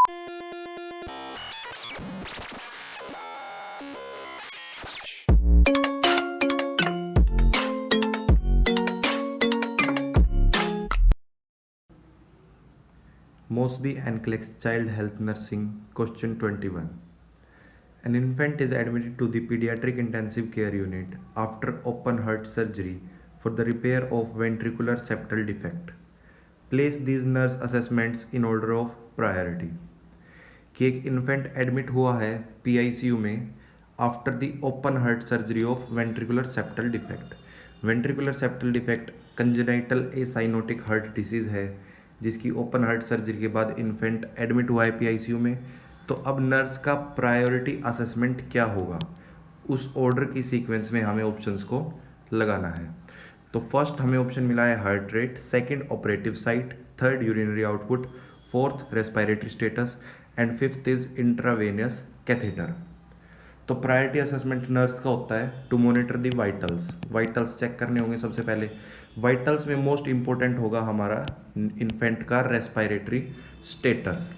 Mosby and Clark's Child Health Nursing, question 21. An infant is admitted to the pediatric intensive care unit after open heart surgery for the repair of ventricular septal defect. Place these nurse assessments in order of priority. कि एक infant admit हुआ है PICU में after the open heart surgery of ventricular septal defect. Ventricular septal defect congenital acyanotic heart disease है जिसकी open heart surgery के बाद infant admit हुआ है पीआईसीयू में. तो अब नर्स का प्रायोरिटी असेसमेंट क्या होगा, उस ऑर्डर की सीक्वेंस में हमें ऑप्शंस को लगाना है. तो फर्स्ट हमें ऑप्शन मिला है heart rate, second operative site, third urinary output, fourth respiratory status and fifth is intravenous catheter. तो प्रायोरिटी असेसमेंट नर्स का होता है to monitor the vitals. Vitals check करने होंगे सबसे पहले. वाइटल्स में मोस्ट इंपॉर्टेंट होगा हमारा इन्फेंट का रेस्पिरेटरी स्टेटस.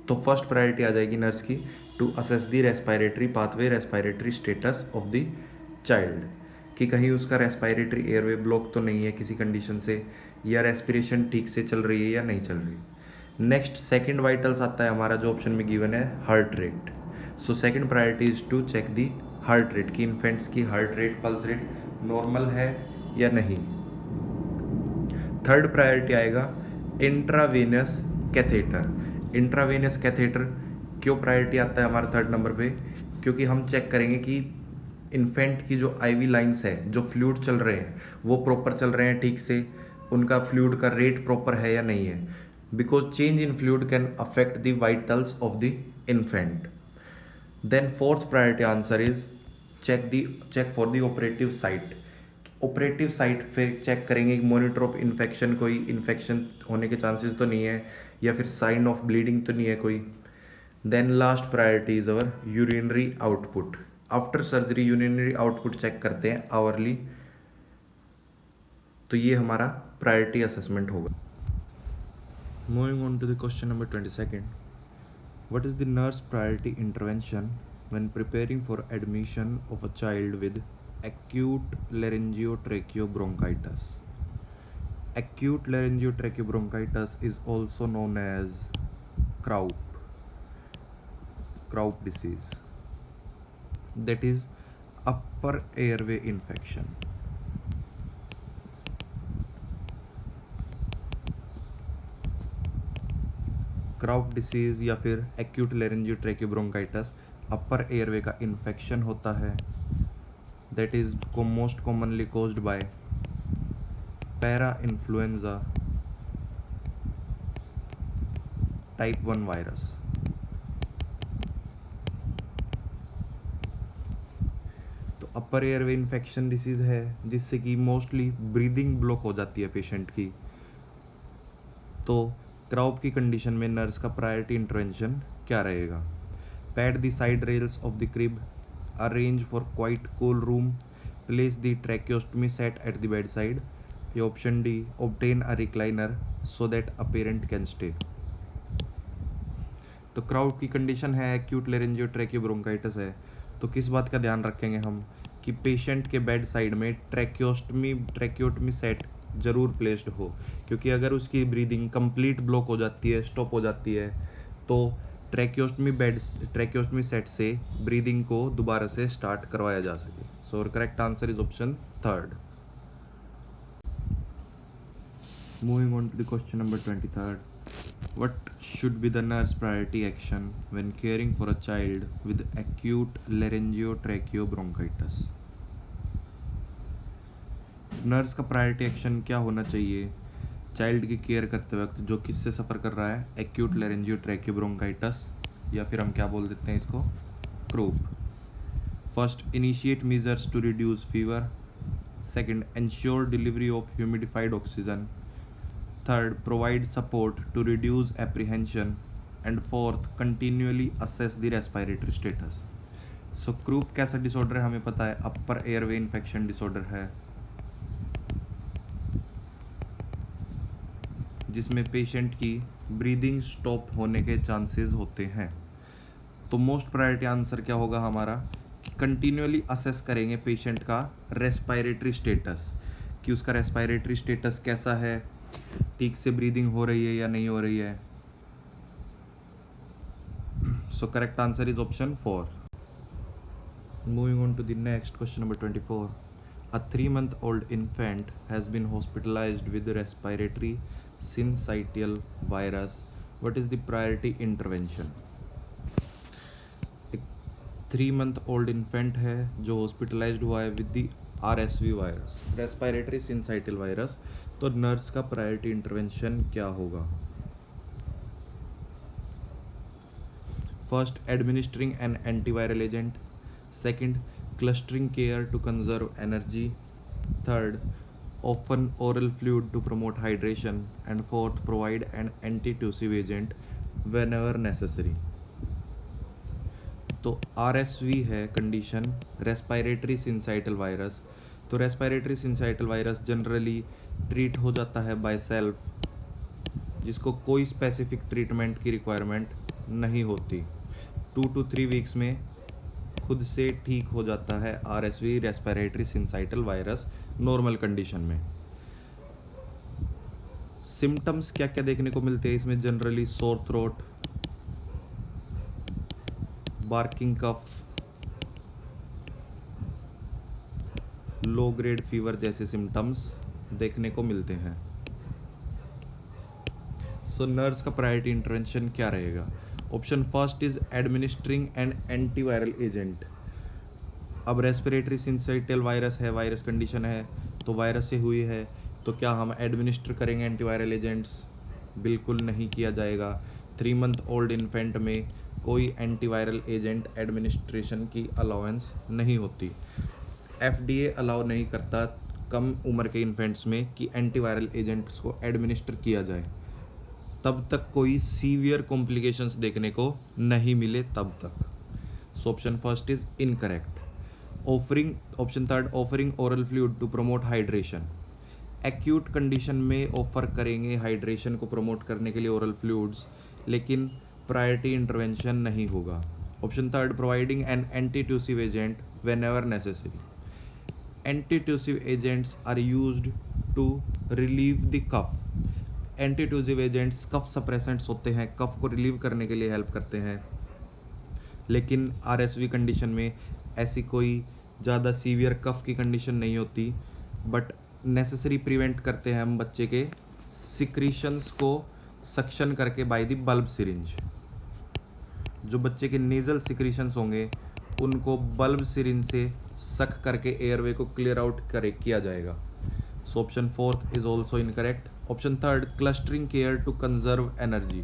तो फर्स्ट प्रायोरिटी आ जाएगी नर्स की to assess the respiratory pathway, respiratory status of the child, कि कहीं उसका रेस्पिरेटरी एयरवे ब्लॉक तो नहीं है किसी कंडीशन से, या रेस्पिरेशन ठीक से चल रही है या नहीं चल रही. नेक्स्ट सेकंड वाइटल्स आता है हमारा जो ऑप्शन में गिवन है heart rate. So second priority is to check the heart rate कि इन्फेंट्स की heart rate, pulse rate normal है या नहीं. थर्ड प्रायोरिटी आएगा इंट्रावेनस कैथेटर. इंट्रावेनस कैथेटर क्यों प्रायोरिटी आता है हमारा थर्ड नंबर पे, क्योंकि हम चेक करेंगे कि इन्फेंट की जो आईवी लाइंस है, जो फ्लूइड चल रहे हैं वो प्रॉपर चल रहे हैं ठीक से, उनका फ्लूइड का रेट प्रॉपर है या नहीं है, because change in fluid can affect the vitals of the infant. Then fourth priority answer is check for the operative site. Operative site पे चेक करेंगे कि मॉनिटर ऑफ इन्फेक्शन, कोई इन्फेक्शन होने के चांसेस तो नहीं है, या फिर साइन ऑफ ब्लीडिंग तो नहीं है कोई. Then last priority is our urinary output. After surgery urinary output check करते हैं आवरली. तो ये हमारा प्रायोरिटी असेसमेंट होगा. Moving on to the question number 22. What is the nurse priority intervention when preparing for admission of a child with acute laryngotracheobronchitis? Acute laryngotracheobronchitis is also known as Krupp disease, that is upper airway infection. क्राउप disease या फिर acute लैरिंजियोट्रैकियोब्रोंकाइटिस अपर airway का infection होता है. That is most commonly caused by para-influenza type 1 virus. तो अपर airway infection disease है जिससे कि mostly breathing block हो जाती है पेशेंट की. तो क्राउप की कंडीशन में नर्स का प्रायोरिटी इंटरवेंशन क्या रहेगा? Pad the side rails of the crib, arrange for quite cool room, place the tracheostomy set at the bedside. या option D, obtain a recliner so that a parent can stay. तो crowd की condition है acute लैरिंजियोट्रैकियोब्रोंकाइटिस है, तो किस बात का ध्यान रखेंगे हम कि पेशेंट के बेड साइड में ट्रैकियोटमी सेट जरूर प्लेस्ड हो, क्योंकि अगर उसकी ब्रीदिंग कंप्लीट ब्लॉक हो जाती है, स्टॉप हो जाती है, तो ट्रैकियोस्टमी सेट से ब्रीदिंग को दोबारा से स्टार्ट करवाया जा सके. So correct answer is option third. Moving on to the question number 23. What should be the nurse priority action when caring for a child with acute laryngotracheobronchitis? Nurse का priority action क्या होना चाहिए child की care करते वक्त जो किससे सफ़र कर रहा है? एक्यूट लैरिंजियोट्रैकियोब्रोंकाइटिस, या फिर हम क्या बोल देते हैं इसको, croup. First, initiate measures to reduce fever. Second, ensure delivery of humidified oxygen. Third, provide support to reduce apprehension. And fourth, continuously assess the respiratory status. So croup कैसा डिसऑर्डर है हमें पता है, अपर एयरवे इन्फेक्शन डिसऑर्डर है जिसमें patient की breathing stop होने के चांसेस होते हैं। तो मोस्ट प्रायोरिटी आंसर क्या होगा हमारा कि कंटिन्यूअली असेस करेंगे पेशेंट का रेस्पायरेटरी स्टेटस, कि उसका रेस्पायरेटरी स्टेटस कैसा है, ठीक से ब्रीदिंग हो रही है या नहीं हो रही है। सो correct answer is option 4. Moving on to the next question, number 24. A 3-month-old infant has been hospitalized with respiratory syncytial virus. What is the priority intervention? एक 3-month-old infant है जो हॉस्पिटलाइज्ड हुआ है with the RSV virus, respiratory syncytial virus. तो nurse का priority intervention क्या होगा? First, administering an antiviral agent. Second, clustering care to conserve energy. Third, often oral fluid to promote hydration. And fourth, provide an antitussive agent whenever necessary. तो RSV है condition, respiratory सिंसाइटल virus. तो respiratory सिंसाइटल virus generally treat हो जाता है by self, जिसको कोई specific treatment की requirement नहीं होती। 2 to 3 वीक्स में खुद से ठीक हो जाता है RSV, respiratory syncytial virus, normal condition में। सिम्टम्स क्या क्या देखने को मिलते हैं इसमें? Generally sore throat, barking cough, low grade fever जैसे सिम्टम्स देखने को मिलते हैं। सो नर्स का प्रायोरिटी इंटरवेंशन क्या रहेगा? Option first is administering an antiviral agent. अब रेस्पिरेटरी सिंसाइटिल वायरस है, वायरस कंडीशन है, तो वायरस से हुई है, तो क्या हम एडमिनिस्टर करेंगे एंटीवायरल एजेंट्स? बिल्कुल नहीं किया जाएगा। 3 month ओल्ड इन्फेंट में कोई एंटीवायरल एजेंट एडमिनिस्ट्रेशन की अलाउंस नहीं होती। FDA अलाउ नहीं करता कम उम्र के इन्फेंट्स में कि एंटीवायरल एजेंट्स को एडमिनिस्टर किया जाए, तब तक कोई सीवियर कॉम्प्लिकेशंस देखने को नहीं मिले तब तक। So option first is incorrect. Option third, offering oral fluid to promote hydration. Acute condition में ऑफर करेंगे हाइड्रेशन को प्रमोट करने के लिए ओरल फ्लूइड्स, लेकिन प्रायोरिटी इंटरवेंशन नहीं होगा। Option third, providing an antitussive agent whenever necessary. Antitussive agents are used to relieve the cough. Antitussive agents cough suppressants होते हैं, कफ को रिलीव करने के लिए हेल्प करते हैं, लेकिन RSV कंडीशन में ऐसी कोई ज़्यादा सीवियर कफ की कंडीशन नहीं होती, बट नेसेसरी प्रिवेंट करते हैं हम बच्चे के सिक्रीशंस को सक्शन करके बाय द बल्ब सिरिंज। जो बच्चे के नेजल सिक्रीशंस होंगे उनको बल्ब सिरिंज से सक करके एयरवे को क्लियर आउट किया जाएगा। So option fourth is also incorrect. Option third, clustering care to conserve energy.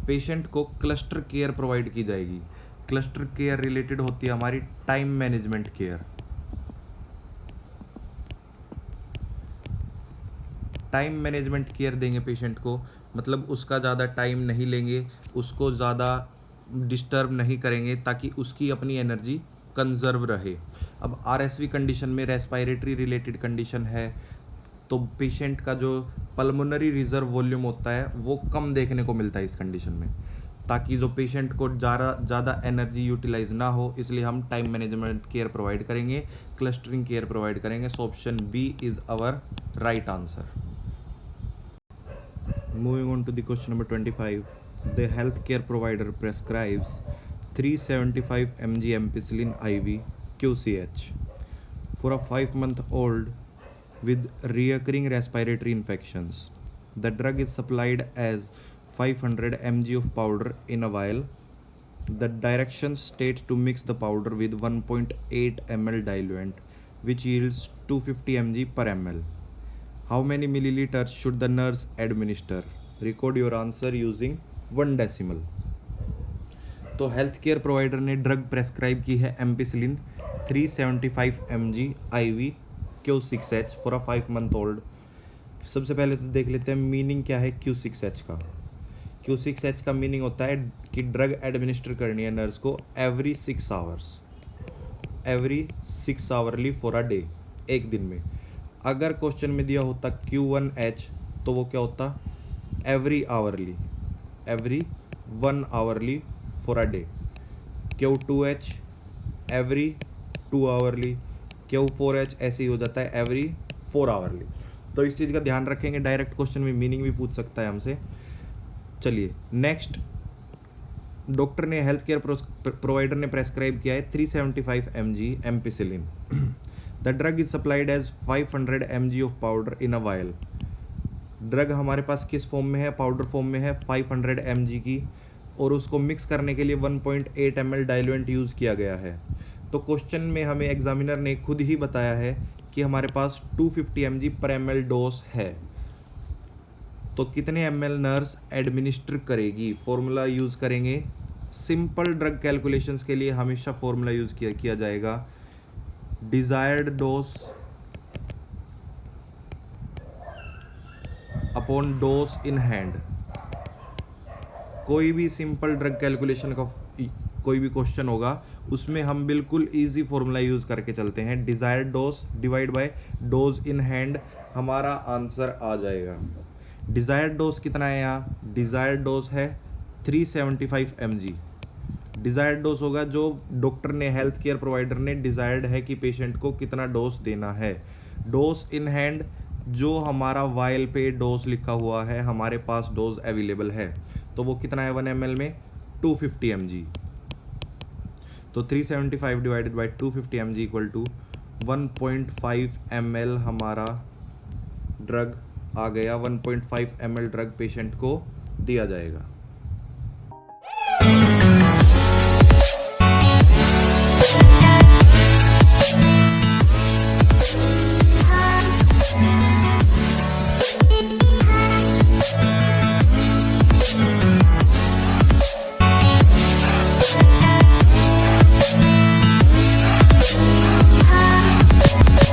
Patient को क्लस्टर केयर प्रोवाइड की जाएगी। क्लस्टर केयर रिलेटेड होती है हमारी time management care. Time management care देंगे पेशेंट को, मतलब उसका ज़्यादा टाइम नहीं लेंगे, उसको ज़्यादा डिस्टर्ब नहीं करेंगे, ताकि उसकी अपनी एनर्जी कंजर्व रहे। अब RSV कंडीशन में रेस्पायरेटरी रिलेटेड कंडीशन है, तो पेशेंट का जो पल्मोनरी रिजर्व वॉल्यूम होता है वो कम देखने को मिलता है इस कंडीशन में, ताकि जो पेशेंट को ज़्यादा एनर्जी यूटिलाइज ना हो, इसलिए हम टाइम मैनेजमेंट केयर प्रोवाइड करेंगे, क्लस्टरिंग केयर प्रोवाइड करेंगे। So option B is our right answer. Moving on to the question number 25. The health care provider prescribes 375 mg ampicillin IV QCH for a 5-month-old with recurring respiratory infections. The drug is supplied as 500 mg of powder in a vial. The directions state to mix the powder with 1.8 ml diluent, which yields 250 mg per ml. How many milliliters should the nurse administer? Record your answer using 1 decimal. तो health care provider ने drug prescribe की है ampicillin 375 mg IV Q6H for a 5-month-old। सबसे पहले तो देख लेते हैं मीनिंग क्या है Q6H का। Q6H का मीनिंग होता है कि ड्रग एडमिनिस्टर करनी है नर्स को every 6 hours, every 6 hourly for a day, एक दिन में। अगर क्वेश्चन में दिया होता Q1H तो वो क्या होता, every hourly, every 1 hourly for a day. Q2H every 2 hourly, Q4H ऐसे ही हो जाता है एवरी 4 आवरली। तो इस चीज़ का ध्यान रखेंगे, डायरेक्ट क्वेश्चन में मीनिंग भी पूछ सकता है हमसे। चलिए नेक्स्ट, डॉक्टर ने, हेल्थ केयर प्रोवाइडर ने प्रेस्क्राइब किया है 375 mg ampicillin. The drug is supplied as 500 mg of powder in a vial. Drug हमारे पास किस फॉर्म में है, पाउडर फॉर्म में है 500 mg की, और उसको मिक्स करने के लिए 1.8 ml डाइल्यूएंट यूज़ किया गया है। तो क्वेश्चन में हमें एग्जामिनर ने खुद ही बताया है कि हमारे पास 250 mg पर ml डोज है। तो कितने ml नर्स एडमिनिस्टर करेगी, फॉर्मूला यूज़ करेंगे। सिंपल ड्रग कैलकुलेशंस के लिए हमेशा फॉर्मूला यूज़ किया जाएगा, desired dose upon dose in hand. कोई भी सिंपल ड्रग कैलकुलेशन का कोई भी क्वेश्चन होगा उसमें हम बिल्कुल इजी फॉर्मूला यूज़ करके चलते हैं, desired dose divide by dose in hand, हमारा आंसर आ जाएगा। डिजायर्ड डोज कितना है यहाँ, डिजायर्ड डोज है 375 mg। डिजायर्ड डोज होगा जो डॉक्टर ने, हेल्थ केयर प्रोवाइडर ने डिजायर्ड है कि पेशेंट को कितना डोज देना है। डोज इन हैंड, जो हमारा वायल पे डोज लिखा हुआ है, हमारे पास डोज अवेलेबल है, तो वो कितना है 1 ml में 250 mg। तो 375 divided by 250 mg equal to 1.5 ml हमारा ड्रग आ गया, 1.5 ml ड्रग पेशेंट को दिया जाएगा।